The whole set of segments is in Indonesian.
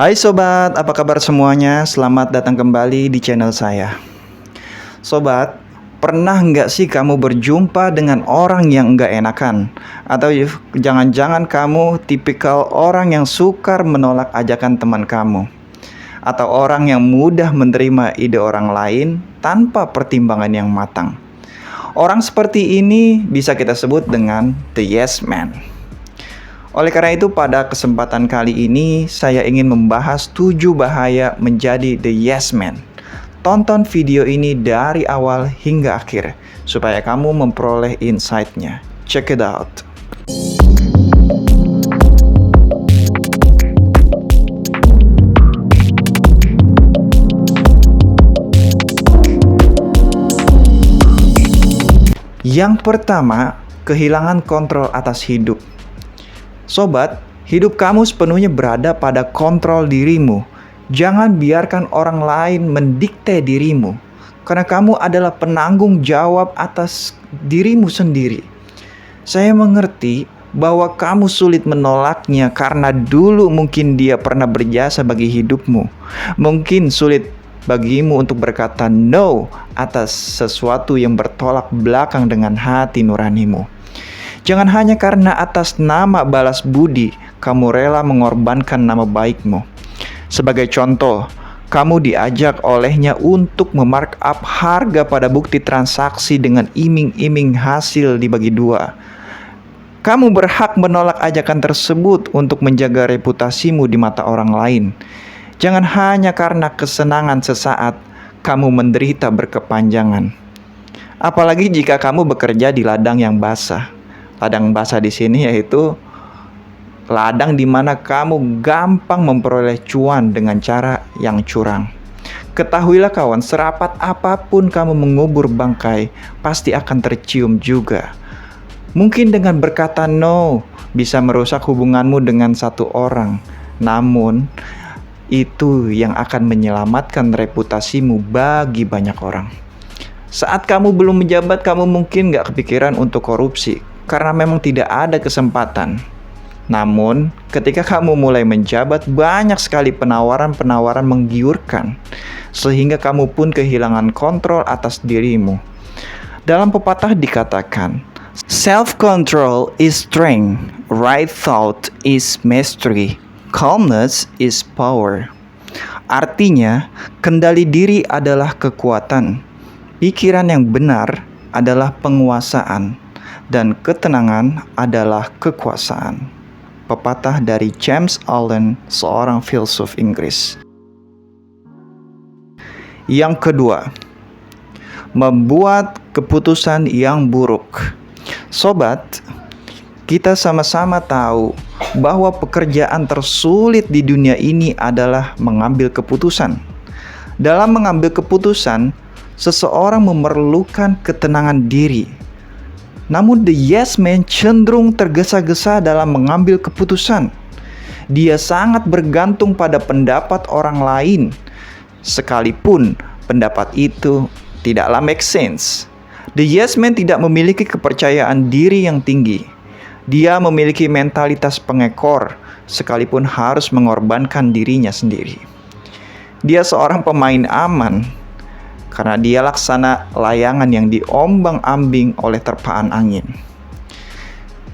Hai sobat, apa kabar semuanya? Selamat datang kembali di channel saya. Sobat, pernah nggak sih kamu berjumpa dengan orang yang nggak enakan? Atau jangan-jangan kamu tipikal orang yang sukar menolak ajakan teman kamu? Atau orang yang mudah menerima ide orang lain tanpa pertimbangan yang matang? Orang seperti ini bisa kita sebut dengan the yes man. Oleh karena itu, pada kesempatan kali ini saya ingin membahas 7 bahaya menjadi the yes man. Tonton video ini dari awal hingga akhir supaya kamu memperoleh insight-nya. Check it out. Yang pertama, kehilangan kontrol atas hidup. Sobat, hidup kamu sepenuhnya berada pada kontrol dirimu. Jangan biarkan orang lain mendikte dirimu, karena kamu adalah penanggung jawab atas dirimu sendiri. Saya mengerti bahwa kamu sulit menolaknya karena dulu mungkin dia pernah berjasa bagi hidupmu. Mungkin sulit bagimu untuk berkata no atas sesuatu yang bertolak belakang dengan hati nuranimu. Jangan hanya karena atas nama balas budi, kamu rela mengorbankan nama baikmu. Sebagai contoh, kamu diajak olehnya untuk memarkup harga pada bukti transaksi dengan iming-iming hasil dibagi dua. Kamu berhak menolak ajakan tersebut untuk menjaga reputasimu di mata orang lain. Jangan hanya karena kesenangan sesaat, kamu menderita berkepanjangan. Apalagi jika kamu bekerja di ladang yang basah. Ladang basah di sini yaitu ladang di mana kamu gampang memperoleh cuan dengan cara yang curang. Ketahuilah kawan, serapat apapun kamu mengubur bangkai, pasti akan tercium juga. Mungkin dengan berkata no bisa merusak hubunganmu dengan satu orang, namun itu yang akan menyelamatkan reputasimu bagi banyak orang. Saat kamu belum menjabat, kamu mungkin gak kepikiran untuk korupsi karena memang tidak ada kesempatan. Namun, ketika kamu mulai menjabat, banyak sekali penawaran-penawaran menggiurkan, sehingga kamu pun kehilangan kontrol atas dirimu. Dalam pepatah dikatakan, self-control is strength, right thought is mastery, calmness is power. Artinya, kendali diri adalah kekuatan, pikiran yang benar adalah penguasaan, dan ketenangan adalah kekuasaan. Pepatah dari James Allen, seorang filsuf Inggris. Yang kedua, membuat keputusan yang buruk. Sobat, kita sama-sama tahu bahwa pekerjaan tersulit di dunia ini adalah mengambil keputusan. Dalam mengambil keputusan, seseorang memerlukan ketenangan diri. Namun the yes man cenderung tergesa-gesa dalam mengambil keputusan. Dia sangat bergantung pada pendapat orang lain, sekalipun pendapat itu tidaklah make sense. The yes man tidak memiliki kepercayaan diri yang tinggi. Dia memiliki mentalitas pengekor, sekalipun harus mengorbankan dirinya sendiri. Dia seorang pemain aman, karena dia laksana layangan yang diombang-ambing oleh terpaan angin.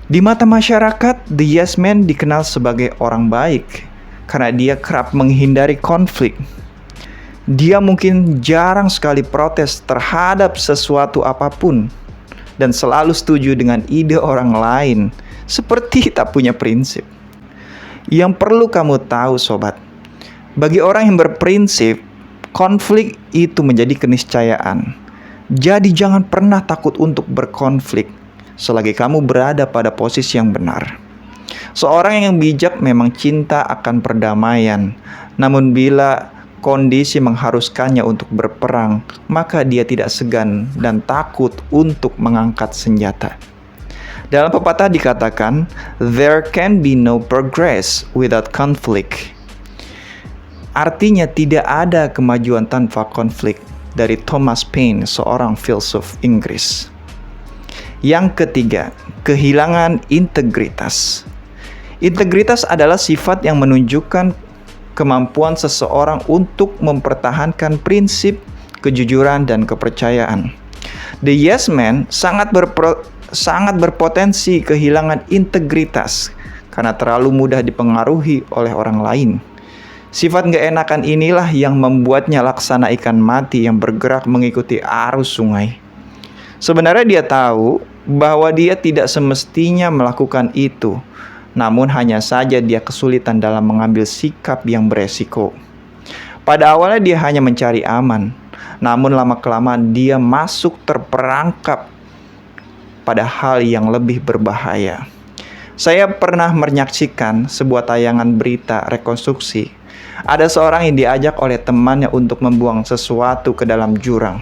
Di mata masyarakat, the yes man dikenal sebagai orang baik karena dia kerap menghindari konflik. Dia mungkin jarang sekali protes terhadap sesuatu apapun dan selalu setuju dengan ide orang lain, seperti tak punya prinsip. Yang perlu kamu tahu sobat, bagi orang yang berprinsip, konflik itu menjadi keniscayaan. Jadi jangan pernah takut untuk berkonflik selagi kamu berada pada posisi yang benar. Seorang yang bijak memang cinta akan perdamaian. Namun bila kondisi mengharuskannya untuk berperang, maka dia tidak segan dan takut untuk mengangkat senjata. Dalam pepatah dikatakan, there can be no progress without conflict. Artinya tidak ada kemajuan tanpa konflik, dari Thomas Paine, seorang filsuf Inggris. Yang ketiga, kehilangan integritas. Integritas adalah sifat yang menunjukkan kemampuan seseorang untuk mempertahankan prinsip, kejujuran, dan kepercayaan. The yes man sangat berpotensi kehilangan integritas karena terlalu mudah dipengaruhi oleh orang lain. Sifat gak enakan inilah yang membuatnya laksana ikan mati yang bergerak mengikuti arus sungai. Sebenarnya dia tahu bahwa dia tidak semestinya melakukan itu, namun hanya saja dia kesulitan dalam mengambil sikap yang beresiko. Pada awalnya dia hanya mencari aman, namun lama-kelamaan dia masuk terperangkap pada hal yang lebih berbahaya. Saya pernah menyaksikan sebuah tayangan berita rekonstruksi. Ada seorang yang diajak oleh temannya untuk membuang sesuatu ke dalam jurang.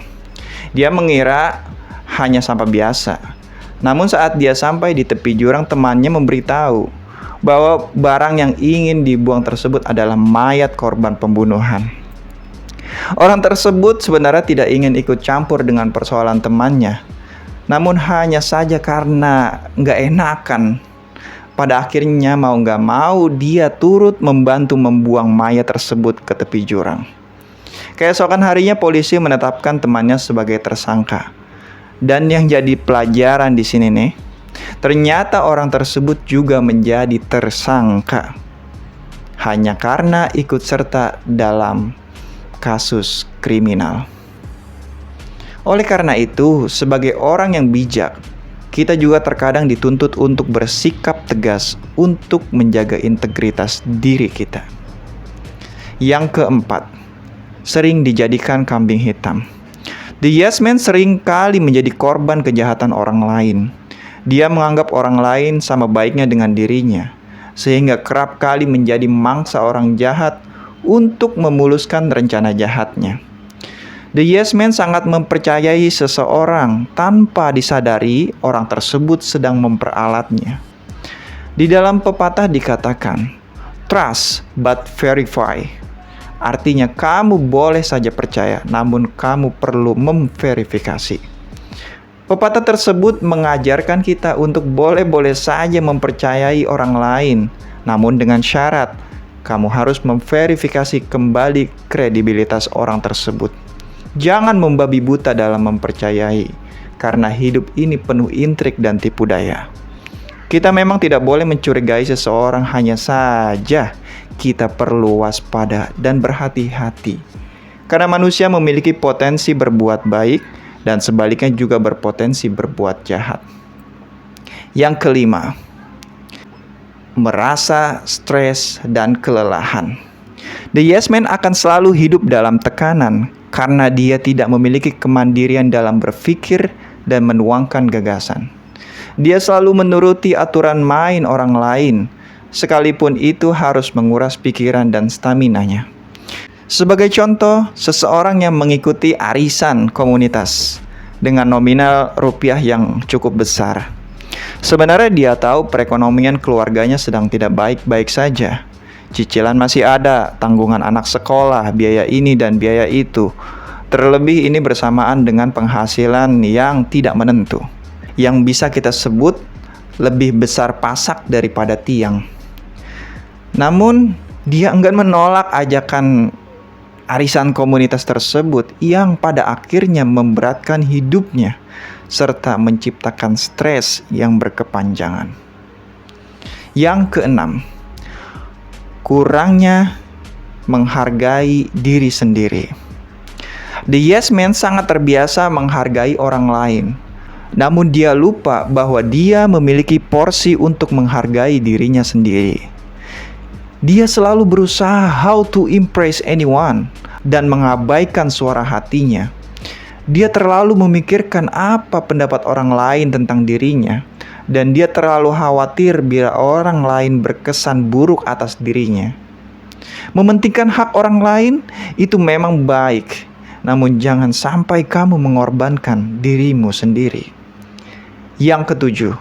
Dia mengira hanya sampah biasa. Namun saat dia sampai di tepi jurang, temannya memberitahu bahwa barang yang ingin dibuang tersebut adalah mayat korban pembunuhan. Orang tersebut sebenarnya tidak ingin ikut campur dengan persoalan temannya, namun hanya saja karena nggak enakan. Pada akhirnya mau nggak mau dia turut membantu membuang mayat tersebut ke tepi jurang. Keesokan harinya polisi menetapkan temannya sebagai tersangka. Dan yang jadi pelajaran di sini nih, ternyata orang tersebut juga menjadi tersangka hanya karena ikut serta dalam kasus kriminal. Oleh karena itu, sebagai orang yang bijak, kita juga terkadang dituntut untuk bersikap tegas untuk menjaga integritas diri kita. Yang keempat, sering dijadikan kambing hitam. The yes man sering kali menjadi korban kejahatan orang lain. Dia menganggap orang lain sama baiknya dengan dirinya, sehingga kerap kali menjadi mangsa orang jahat untuk memuluskan rencana jahatnya. The yes man sangat mempercayai seseorang tanpa disadari orang tersebut sedang memperalatnya. Di dalam pepatah dikatakan, trust but verify. Artinya kamu boleh saja percaya, namun kamu perlu memverifikasi. Pepatah tersebut mengajarkan kita untuk boleh-boleh saja mempercayai orang lain, namun dengan syarat kamu harus memverifikasi kembali kredibilitas orang tersebut. Jangan membabi buta dalam mempercayai, karena hidup ini penuh intrik dan tipu daya. Kita memang tidak boleh mencurigai seseorang, hanya saja kita perlu waspada dan berhati-hati. Karena manusia memiliki potensi berbuat baik dan sebaliknya juga berpotensi berbuat jahat. Yang kelima, merasa stres dan kelelahan. The yes man akan selalu hidup dalam tekanan karena dia tidak memiliki kemandirian dalam berpikir dan menuangkan gagasan. Dia selalu menuruti aturan main orang lain, sekalipun itu harus menguras pikiran dan staminanya. Sebagai contoh, seseorang yang mengikuti arisan komunitas dengan nominal rupiah yang cukup besar. Sebenarnya dia tahu perekonomian keluarganya sedang tidak baik-baik saja. Cicilan masih ada, tanggungan anak sekolah, biaya ini dan biaya itu. Terlebih ini bersamaan dengan penghasilan yang tidak menentu, yang bisa kita sebut lebih besar pasak daripada tiang. Namun, dia enggan menolak ajakan arisan komunitas tersebut yang pada akhirnya memberatkan hidupnya serta menciptakan stres yang berkepanjangan. Yang keenam, kurangnya menghargai diri sendiri. The yes man sangat terbiasa menghargai orang lain, namun dia lupa bahwa dia memiliki porsi untuk menghargai dirinya sendiri. Dia selalu berusaha how to impress anyone dan mengabaikan suara hatinya. Dia terlalu memikirkan apa pendapat orang lain tentang dirinya, dan dia terlalu khawatir bila orang lain berkesan buruk atas dirinya. Mementingkan hak orang lain itu memang baik, namun jangan sampai kamu mengorbankan dirimu sendiri. Yang ketujuh,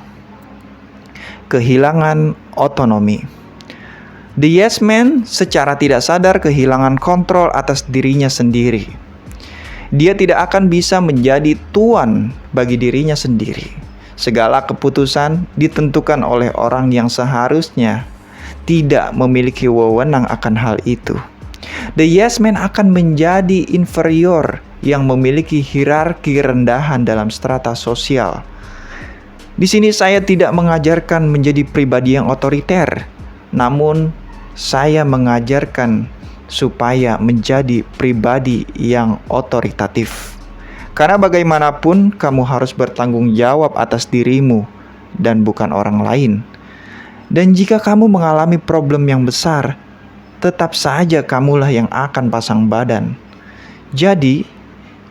kehilangan otonomi. The yes man secara tidak sadar kehilangan kontrol atas dirinya sendiri. Dia tidak akan bisa menjadi tuan bagi dirinya sendiri. Segala keputusan ditentukan oleh orang yang seharusnya tidak memiliki wewenang akan hal itu. The yes man akan menjadi inferior yang memiliki hierarki rendahan dalam strata sosial. Di sini saya tidak mengajarkan menjadi pribadi yang otoriter, namun saya mengajarkan supaya menjadi pribadi yang otoritatif. Karena bagaimanapun kamu harus bertanggung jawab atas dirimu dan bukan orang lain. Dan jika kamu mengalami problem yang besar, tetap saja kamulah yang akan pasang badan. Jadi,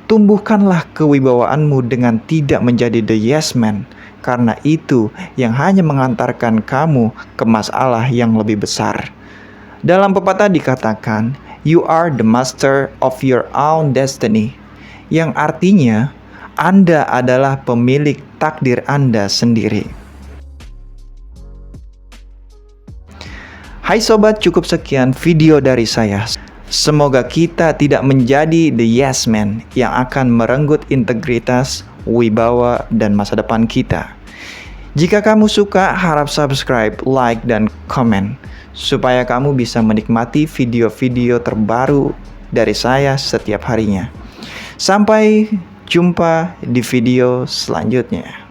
tumbuhkanlah kewibawaanmu dengan tidak menjadi the yes man, karena itu yang hanya mengantarkan kamu ke masalah yang lebih besar. Dalam pepatah dikatakan, you are the master of your own destiny, yang artinya Anda adalah pemilik takdir Anda sendiri. Hai sobat, cukup sekian video dari saya. Semoga kita tidak menjadi the yes man yang akan merenggut integritas, wibawa, dan masa depan kita. Jika kamu suka, harap subscribe, like, dan komen supaya kamu bisa menikmati video-video terbaru dari saya setiap harinya. Sampai jumpa di video selanjutnya.